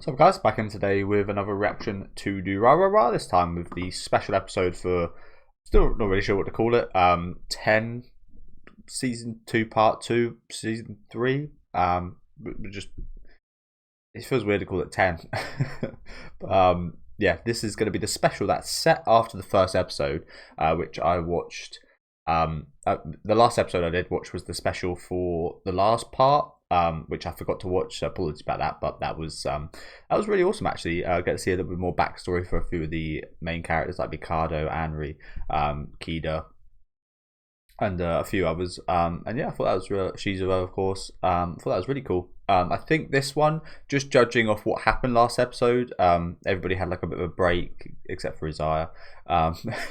So guys, back in today with another reaction to Durarara, this time with the special episode for, still not really sure what to call it, 10, Season 2, Part 2, Season 3, just, it feels weird to call it 10. Yeah, this is going to be the special that's set after the first episode, which I watched. The last episode I did watch was the special for the last part, which I forgot to watch. So apologies about that, but that was really awesome actually. Get to see a little bit more backstory for a few of the main characters like Mikado, Anri, Kida, and a few others. And yeah, I thought that was real. Shizuo, of course. I thought that was really cool. I think this one, just judging off what happened last episode, everybody had like a bit of a break except for Isaiah,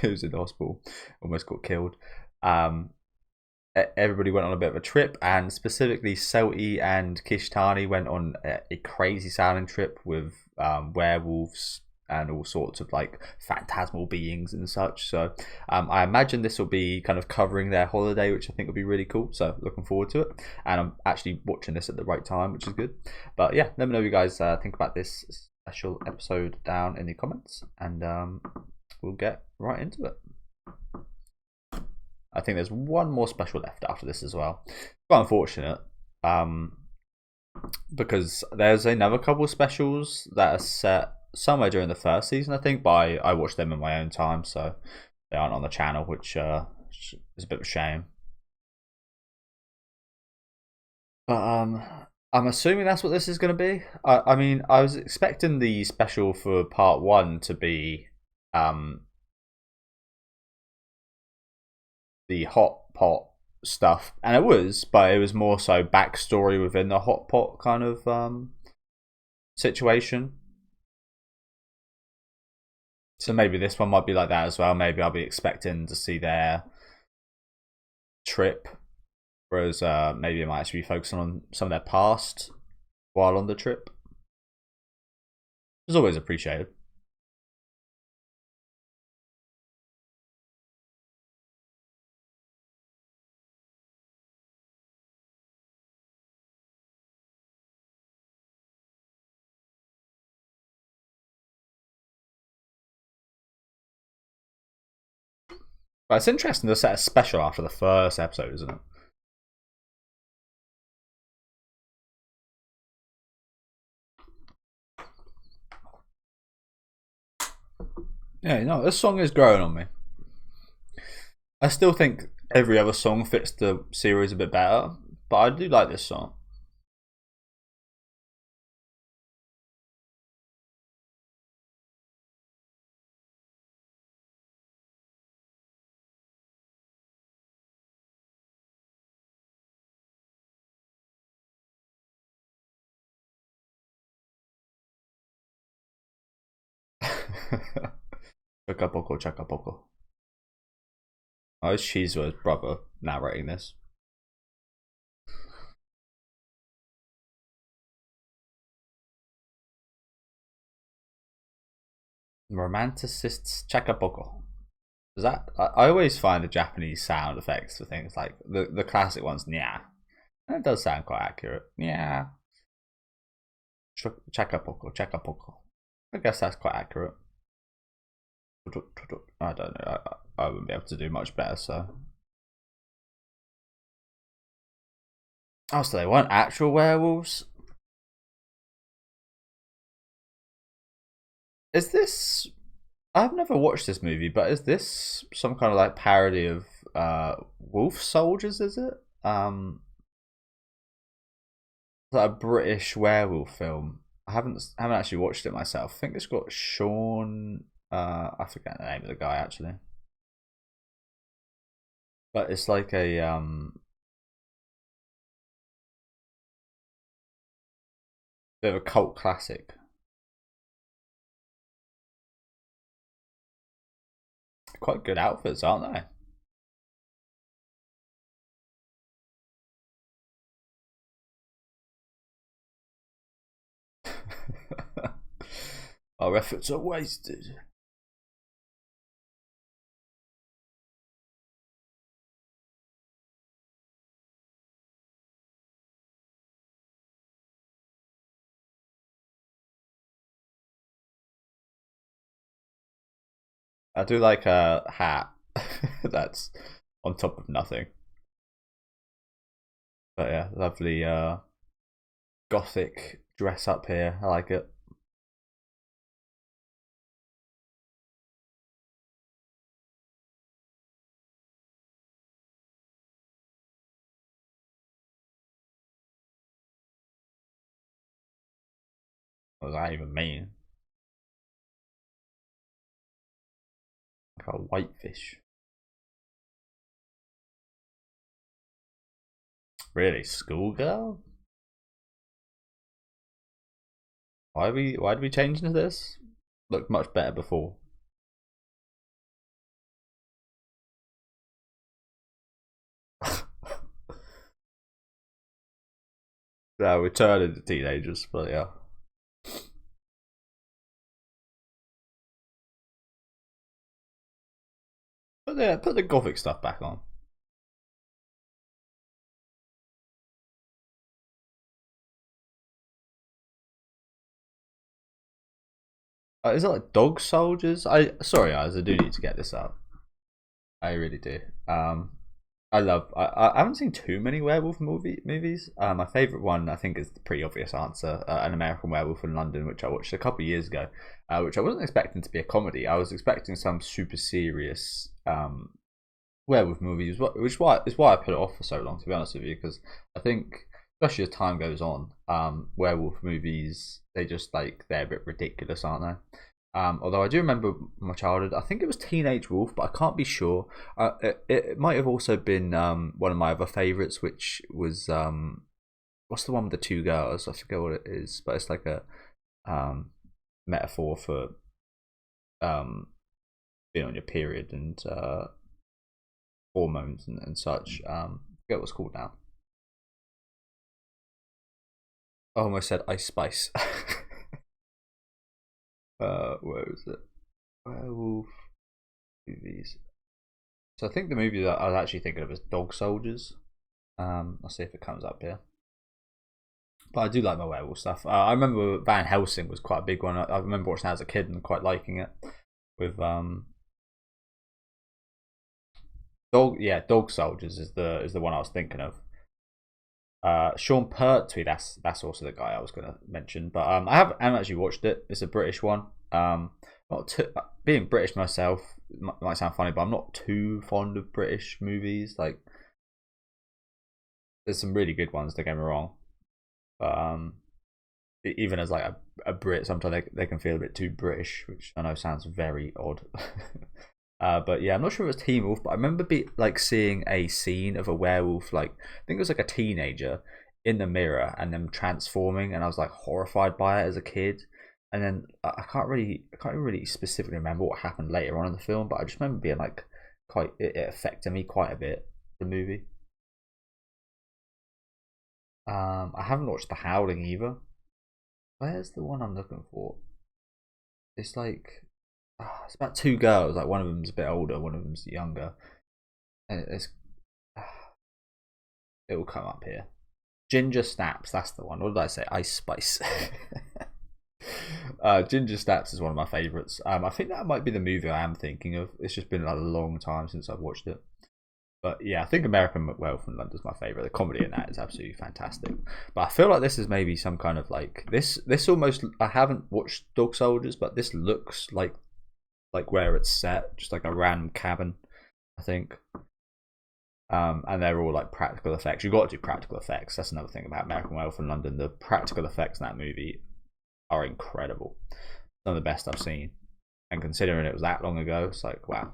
who was in the hospital, almost got killed. Everybody went on a bit of a trip, and specifically Selti and Kishtani went on a crazy sounding trip with werewolves and all sorts of like phantasmal beings and such. So I imagine this will be kind of covering their holiday, which I think will be really cool. So looking forward to it, and I'm actually watching this at the right time, which is good. But yeah, let me know what you guys think about this special episode down in the comments, and we'll get right into it. I think there's one more special left after this as well. Quite unfortunate, because there's another couple of specials that are set somewhere during the first season, I think, but I watched them in my own time, so they aren't on the channel, which is a bit of a shame. But I'm assuming that's what this is going to be. I mean, I was expecting the special for part 1 to be the hot pot stuff, and it was, but it was more so backstory within the hot pot kind of situation. So maybe this one might be like that as well. Maybe I'll be expecting to see their trip, whereas maybe it might actually be focusing on some of their past while on the trip. It's always appreciated. But it's interesting to set a special after the first episode, isn't it? Yeah, no, this song is growing on me. I still think every other song fits the series a bit better, but I do like this song. Chakapoco, Chakapoco. Oh, it's Shizuo's brother narrating this. Romanticists Chakapoco. Is that? I always find the Japanese sound effects for things like the classic ones, yeah. And it does sound quite accurate. Yeah. Chakapoco, Chakapoco. I guess that's quite accurate. I don't know. I wouldn't be able to do much better, so. Oh, so they weren't actual werewolves? Is this... I've never watched this movie, but is this some kind of like parody of Wolf Soldiers, is it? Like a British werewolf film. I haven't actually watched it myself. I think it's got Sean I forget the name of the guy actually. But it's like a bit of a cult classic. Quite good outfits, aren't they? Our efforts are wasted. I do like a hat that's on top of nothing. But yeah, lovely gothic dress up here. I like it. What does that even mean? Like a whitefish. Really, schoolgirl? Why did we change into this? Looked much better before. Yeah, we turned into teenagers, but yeah. But yeah, put the gothic stuff back on. Is it like dog soldiers? I sorry, guys, I do need to get this up. I really do. I love. I haven't seen too many werewolf movies. My favorite one, I think, is the pretty obvious answer: An American Werewolf in London, which I watched a couple of years ago. Which I wasn't expecting to be a comedy. I was expecting some super serious werewolf movies, which is why I put it off for so long. To be honest with you, because I think, especially as time goes on, werewolf movies, they just like they're a bit ridiculous, aren't they? Although I do remember my childhood, I think it was Teenage Wolf, but I can't be sure. It might have also been one of my other favorites, which was what's the one with the two girls? I forget what it is, but it's like a um, metaphor for um, being on your period and hormones and such. I forget what it's called now. I almost said Ice Spice. Where is it? Werewolf movies. So I think the movie that I was actually thinking of is Dog Soldiers. I'll see if it comes up here. But I do like my werewolf stuff. I remember Van Helsing was quite a big one. I remember watching that as a kid and quite liking it. With Dog Soldiers is the one I was thinking of. Sean Pertwee, that's also the guy I was going to mention. But haven't actually watched it. It's a British one. Not too, being British myself might sound funny, but I'm not too fond of British movies. Like, there's some really good ones. Don't get me wrong, but even as like a Brit, sometimes they can feel a bit too British, which I know sounds very odd. But yeah, I'm not sure if it was Teen Wolf, but I remember like seeing a scene of a werewolf, like I think it was like a teenager in the mirror and them transforming, and I was like horrified by it as a kid. And then I can't really specifically remember what happened later on in the film, but I just remember being like quite it affected me quite a bit. The movie. I haven't watched The Howling either. Where's the one I'm looking for? It's like it's about two girls. Like one of them's a bit older, one of them's younger. And it's it will come up here. Ginger Snaps. That's the one. What did I say? Ice Spice. Ginger Snaps is one of my favorites. I think that might be the movie I am thinking of. It's just been like a long time since I've watched it. But yeah, I think American Werewolf in London is my favorite. The comedy in that is absolutely fantastic. But I feel like this is maybe some kind of like this. This almost I haven't watched Dog Soldiers, but this looks like where it's set, just like a random cabin, I think. And they're all like practical effects. You've got to do practical effects. That's another thing about American Werewolf in London. The practical effects in that movie are incredible. Some of the best I've seen. And considering it was that long ago, it's like wow.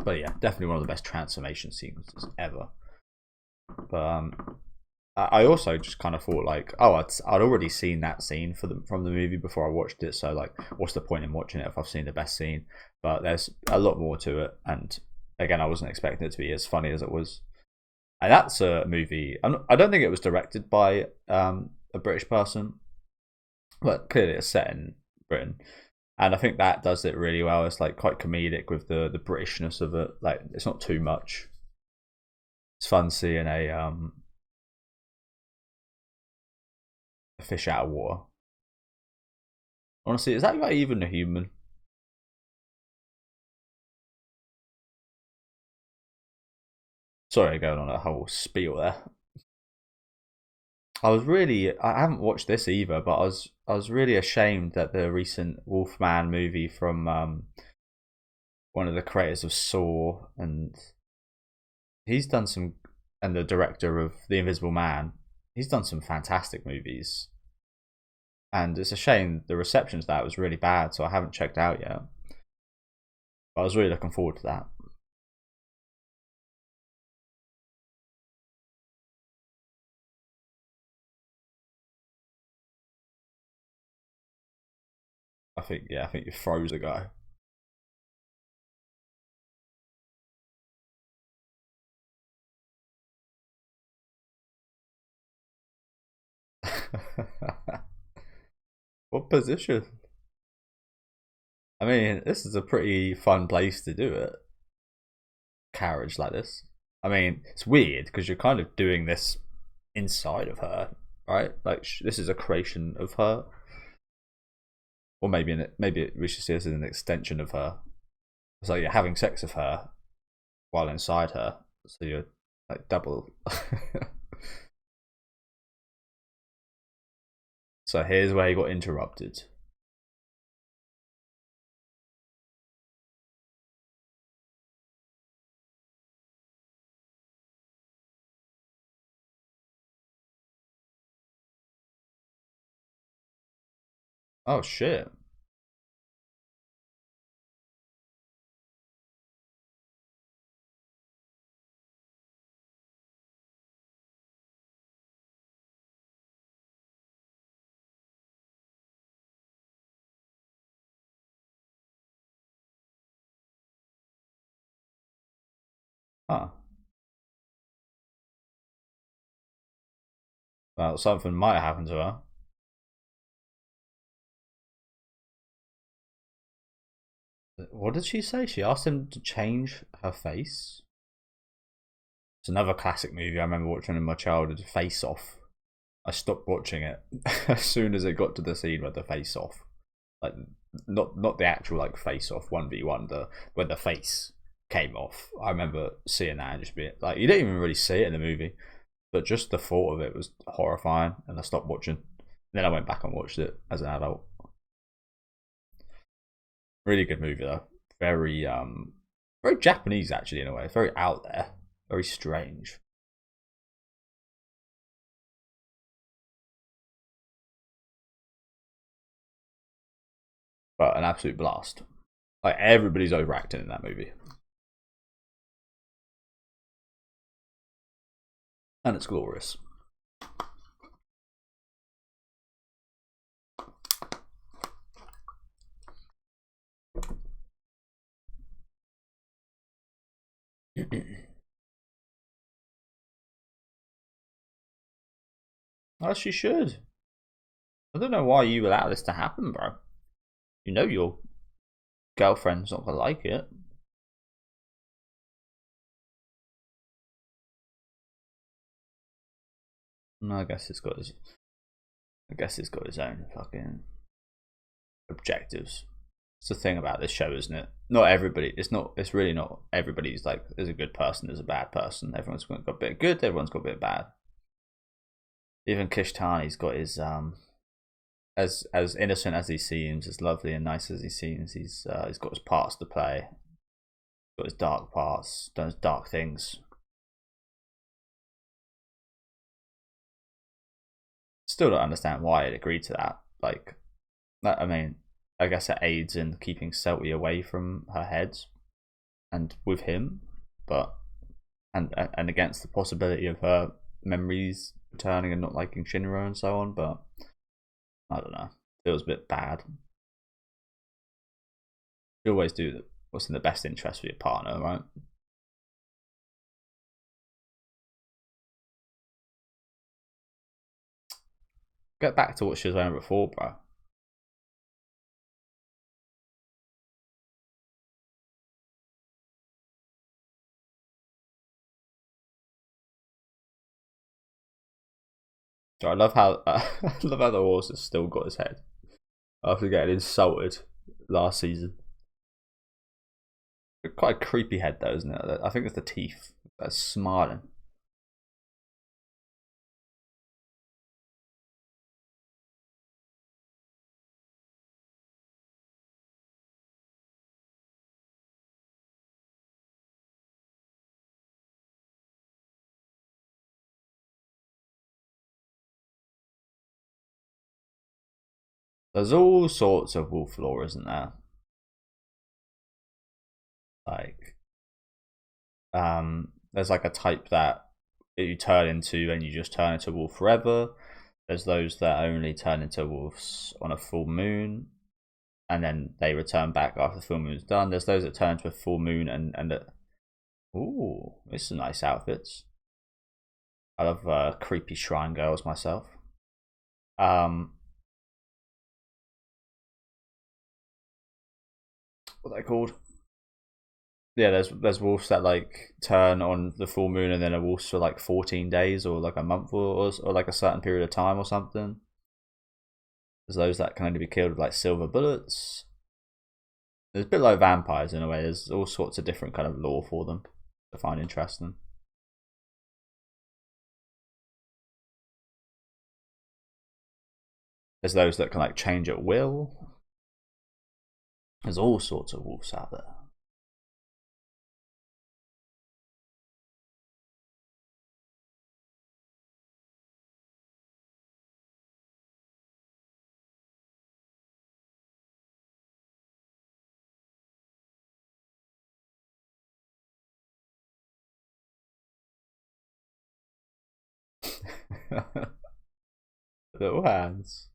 But yeah, definitely one of the best transformation sequences ever. But I also just kind of thought like, oh, I'd already seen that scene from the movie before I watched it. So like, what's the point in watching it if I've seen the best scene? But there's a lot more to it, and again, I wasn't expecting it to be as funny as it was. And that's a movie. I don't think it was directed by a British person, but clearly it's set in Britain. And I think that does it really well. It's like quite comedic with the Britishness of it. Like it's not too much. It's fun seeing a fish out of water. Honestly, is that guy even a human? Sorry, going on a whole spiel there. I haven't watched this either, but I was really ashamed that the recent Wolfman movie from one of the creators of Saw, and he's done some, and the director of The Invisible Man, he's done some fantastic movies, and it's a shame the reception to that was really bad, so I haven't checked out yet. But I was really looking forward to that. I think you froze the guy. What position? I mean, this is a pretty fun place to do it. Carriage like this. I mean, it's weird because you're kind of doing this inside of her, right? Like this is a creation of her, or maybe we should see this as an extension of her. It's like you're having sex with her while inside her, so you're like double. So here's where he got interrupted. Oh shit. Huh. Well, something might have happened to her. What did she say? She asked him to change her face. It's another classic movie I remember watching in my childhood, Face Off. I stopped watching it as soon as it got to the scene where the face off, like not the actual like face off 1v1, the when the face came off. I remember seeing that and just being like, you didn't even really see it in the movie, but just the thought of it was horrifying, and I stopped watching. Then I went back and watched it as an adult. Really good movie though. Very very Japanese actually in a way. Very out there. Very strange. But an absolute blast. Like everybody's overacting in that movie. And it's glorious. As she should. I don't know why you allow this to happen, bro. You know your girlfriend's not gonna like it. No, I guess it's got his own fucking objectives. It's the thing about this show, isn't it? Not everybody. It's really not everybody's like. There's a good person. There's a bad person. Everyone's got a bit of good. Everyone's got a bit of bad. Even Kishtani's got his as innocent as he seems, as lovely and nice as he seems. He's got his parts to play. Got his dark parts. Done his dark things. Still don't understand why it agreed to that. Like, I mean, I guess it aids in keeping Selty away from her head and with him, but and against the possibility of her memories returning and not liking Shinra and so on. But I don't know. It was a bit bad. You always do what's in the best interest for your partner, right? Get back to what she was wearing before, bro. So I love how I love how the horse has still got his head after getting insulted last season. Quite a creepy head though, isn't it? I think it's the teeth. That's smarting. There's all sorts of wolf lore, isn't there? Like, there's like a type that you turn into and you just turn into a wolf forever. There's those that only turn into wolves on a full moon, and then they return back after the full moon's done. There's those that turn into a full moon ooh, this is nice outfits. I love creepy shrine girls myself. Um, what are they called? Yeah, there's wolves that like turn on the full moon and then are wolves for like 14 days or like a month or like a certain period of time or something. There's those that can only be killed with like silver bullets. There's a bit like vampires in a way. There's all sorts of different kind of lore for them to find interesting. There's those that can like change at will. There's all sorts of wolves out there. Little hands.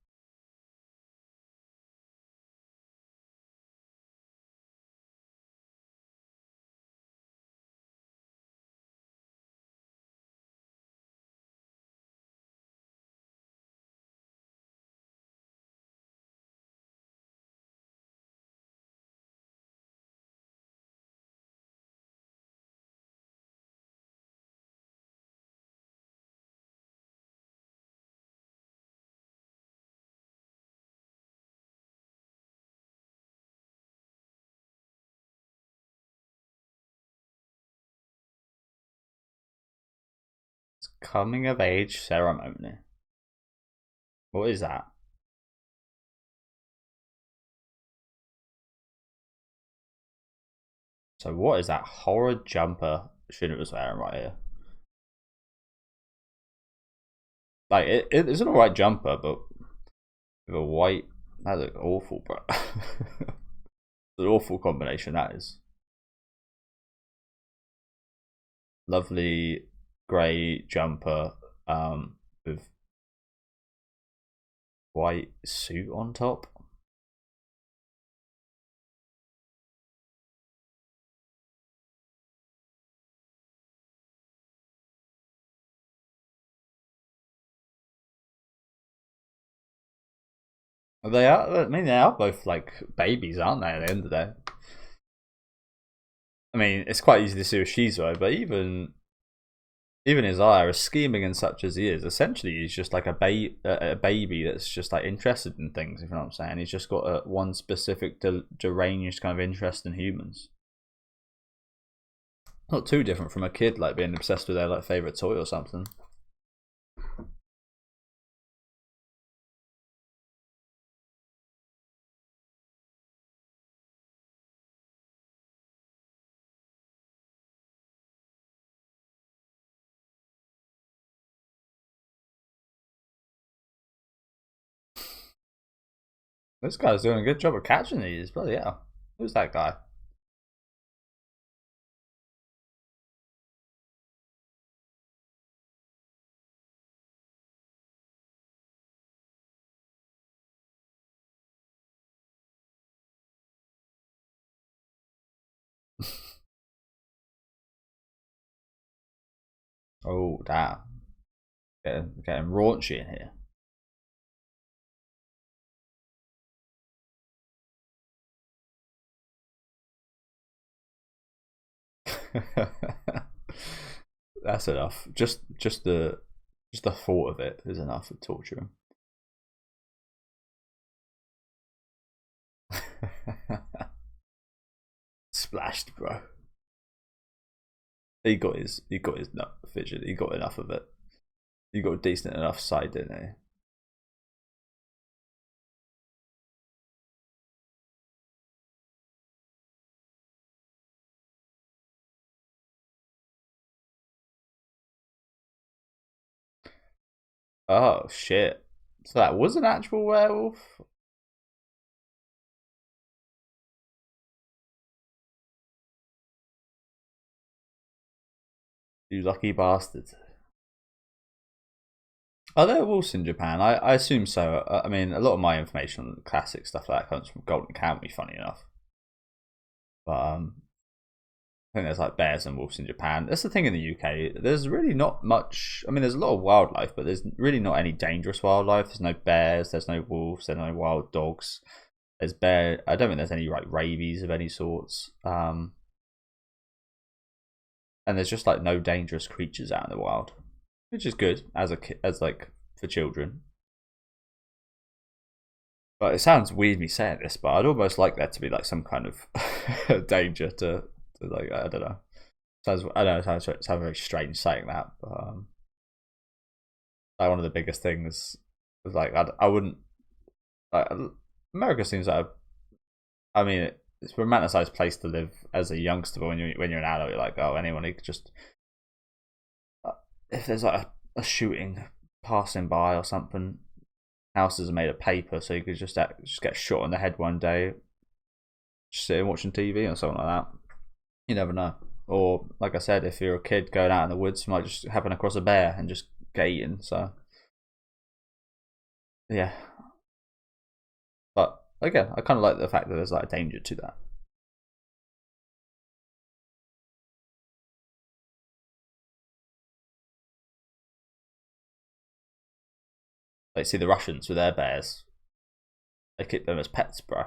It's coming of age ceremony. What is that? So what is that horrid jumper Shinra was wearing right here? Like it's an alright jumper, but with a white, that looks awful, bro. It's an awful combination that is. Lovely grey jumper with white suit on top. They are. I mean, they are both like babies, aren't they? At the end of the day. I mean, it's quite easy to see with Shizuo, but even Isaiah, as scheming and such as he is, essentially he's just like a baby that's just like interested in things. If you know what I'm saying, he's just got one specific deranged kind of interest in humans. Not too different from a kid like being obsessed with their like favorite toy or something. This guy's doing a good job of catching these. Bloody hell. Who's that guy? Oh, damn. Getting raunchy in here. That's enough. Just the thought of it is enough to torture him. Splashed, bro. he got his nut fidget. He got enough of it. He got a decent enough side, didn't he? Oh shit! So that was an actual werewolf. You lucky bastard. Are there wolves in Japan? I assume so. I mean, a lot of my information on classic stuff like that comes from Golden Kamuy, funny enough. But I think there's like bears and wolves in Japan. That's the thing in the UK. There's really not much. I mean, there's a lot of wildlife, but there's really not any dangerous wildlife. There's no bears. There's no wolves. There's no wild dogs. There's bear. I don't think there's any like rabies of any sorts. And there's just like no dangerous creatures out in the wild, which is good as like for children. But it sounds weird me saying this, but I'd almost like there to be like some kind of danger to like I don't know. Sounds I don't know. Sounds very strange saying that, but like one of the biggest things is like I wouldn't. Like, America seems like I mean it's a romanticized place to live as a youngster, but when you're an adult, you're like, oh, anyone who could just if there's like a shooting passing by or something, houses are made of paper, so you could just get shot in the head one day, just sitting watching TV or something like that. You never know. Or like I said, if you're a kid going out in the woods, you might just happen across a bear and just get eaten. So yeah, but again, I kind of like the fact that there's like a danger to that. Like see the Russians with their bears, they keep them as pets, bro.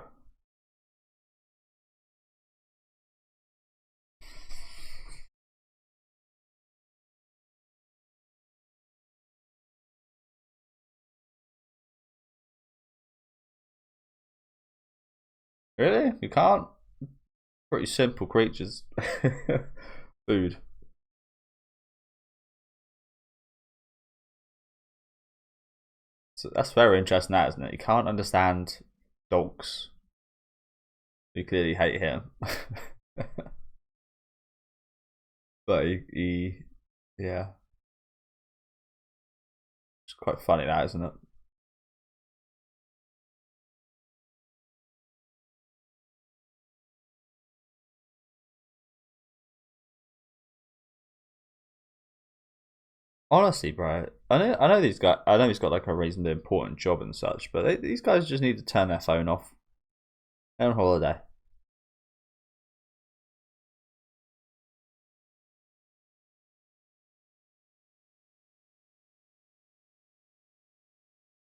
Really? You can't? Pretty simple creatures. Food. So that's very interesting, that isn't it? You can't understand dogs. You clearly hate him. But yeah, it's quite funny, that isn't it? Honestly, bro, I know these guys. I know he's got like a reasonably important job and such, but these guys just need to turn their phone off. They're on holiday.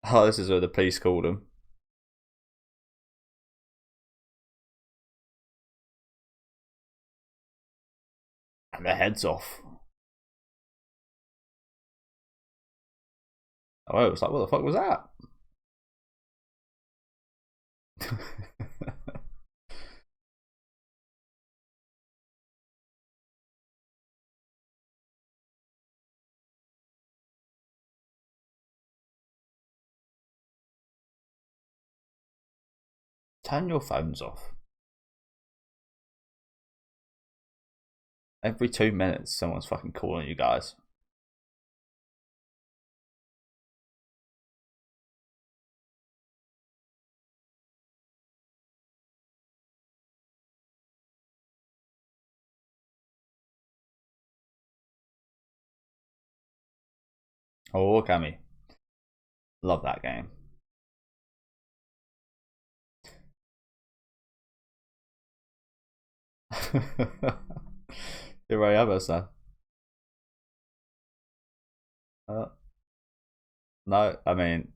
Oh, this is where the police called them and their heads off. Oh, it was like, what the fuck was that? Turn your phones off. Every 2 minutes, someone's fucking calling you guys. Oh, Cammy. Love that game. Here I am, sir. Uh, no, I mean,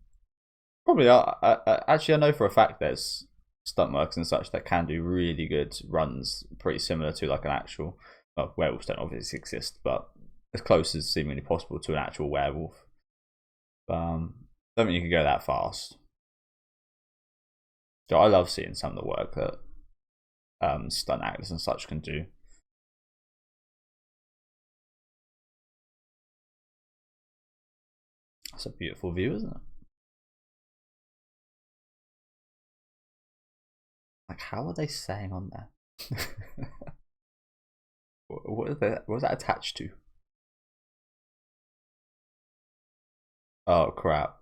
probably. Actually, I know for a fact there's stunt works and such that can do really good runs, pretty similar to like an actual. Well, werewolves don't obviously exist, but as close as seemingly possible to an actual werewolf. Don't think you can go that fast. So I love seeing some of the work that stunt actors and such can do. That's a beautiful view, isn't it? Like, how are they saying on there? What was that attached to? Oh crap.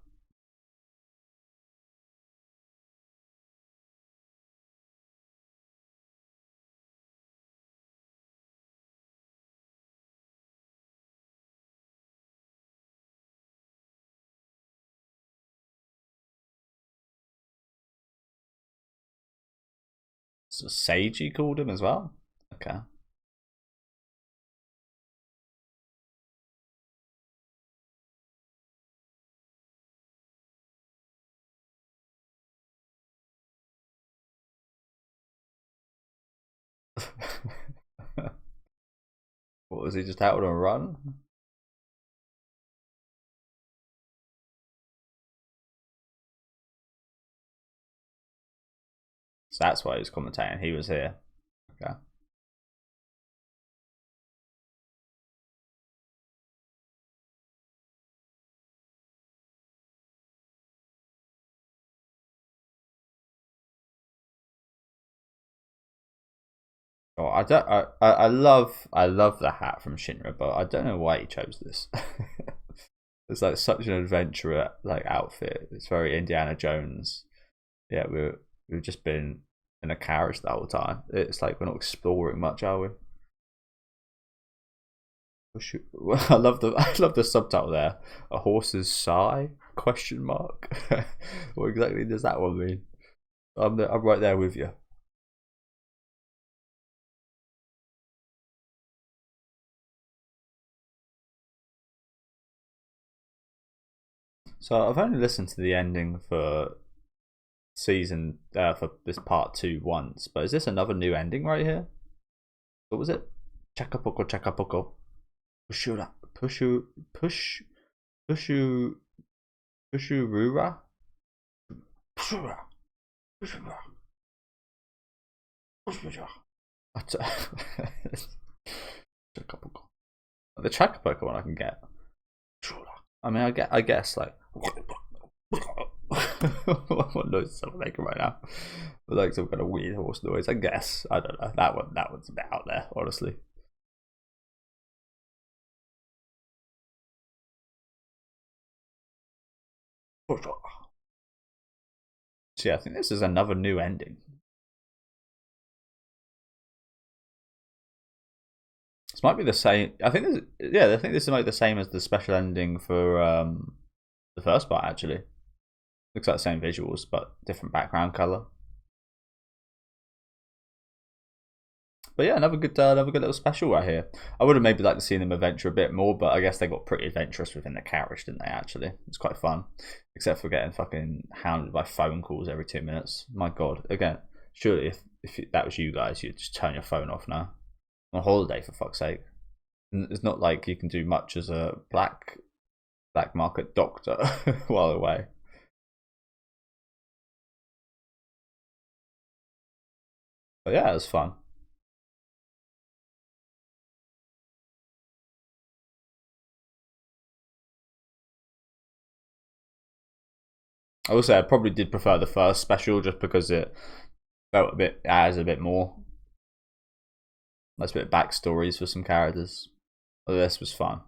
So Seiji called him as well? Okay. What was he just out on a run? So that's why he was commentating. He was here. Okay. Oh, I don't. I love the hat from Shinra, but I don't know why he chose this. It's like such an adventurer like outfit. It's very Indiana Jones. Yeah, we've just been in a carriage the whole time. It's like we're not exploring much, are we? I love the subtitle there. A horse's sigh? Question mark. What exactly does that one mean? I'm right there with you. So I've only listened to the ending for for this part 2 once, but is this another new ending right here? What was it? Chakapoko Chakapoko. Pushura Pushu Pushurura Pushura Pushura Pushura. Chakapoko. The Chakapoko one I can get. I mean, I guess like what noise am I making right now? Like some kind of weird horse noise. I guess I don't know. That one's a bit out there, honestly. So yeah, I think this is another new ending. This might be the same. I think this might be the same as the special ending for the first part. Actually, looks like the same visuals but different background color. But yeah, another good little special right here. I would have maybe liked to see them adventure a bit more, but I guess they got pretty adventurous within the carriage, didn't they? Actually, it's quite fun, except for getting fucking hounded by phone calls every 2 minutes. My God, again, surely if that was you guys, you'd just turn your phone off now. On holiday, for fuck's sake. It's not like you can do much as a black market doctor while away. But yeah, it was fun. I will say I probably did prefer the first special just because it felt a bit more. Nice bit of backstories for some characters. But this was fun.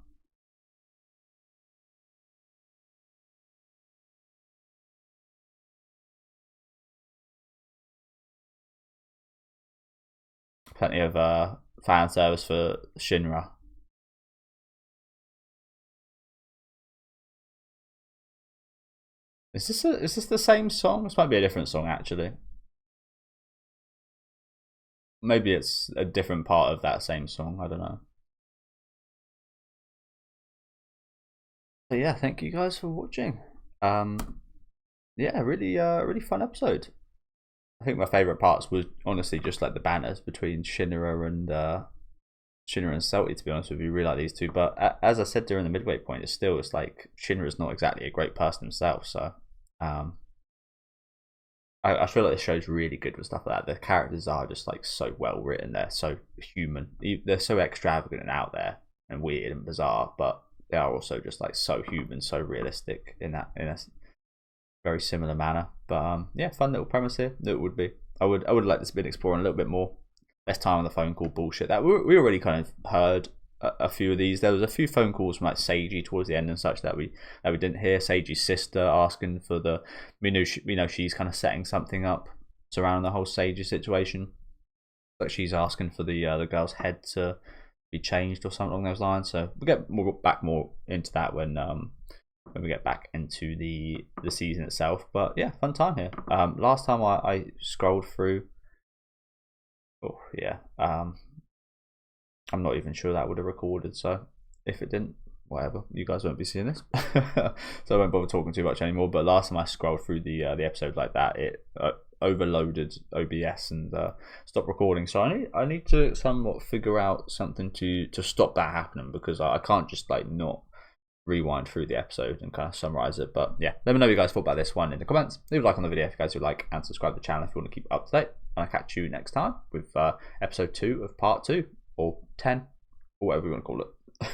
Plenty of fan service for Shinra. Is this the same song? This might be a different song actually. Maybe it's a different part of that same song. I don't know. So yeah, thank you guys for watching. Yeah, really fun episode. I think my favorite parts was honestly just like the banners between Shinra and Salty. To be honest with you, really like these two. But as I said during the midway point, it's like Shinra's not exactly a great person himself. So I feel like this show's really good with stuff like that. The characters are just like so well written. They're so human. They're so extravagant and out there and weird and bizarre, but they are also just like so human, so realistic in a very similar manner. But yeah, fun little premise here. It would be. I would like this been exploring a little bit more. Less time on the phone call bullshit. That we already kind of heard a few of these. There was a few phone calls from like Seiji towards the end and such that we didn't hear. Seiji's sister asking for the we know she's kind of setting something up surrounding the whole Seiji situation. But she's asking for the girl's head to be changed or something along those lines. So we'll get back more into that when we get back into the season itself. But yeah, fun time here. Last time I scrolled through. Oh yeah, I'm not even sure that would have recorded. So if it didn't, whatever, you guys won't be seeing this, so I won't bother talking too much anymore. But last time I scrolled through the episode like that, it overloaded OBS and stopped recording. So I need to somewhat figure out something to stop that happening, because I can't just like not rewind through the episode and kind of summarize it. But yeah, let me know what you guys thought about this one in the comments. Leave a like on the video if you guys would like, and subscribe to the channel if you want to keep up to date. And I'll catch you next time with episode 2 of part 2, or 10, or whatever you want to call it.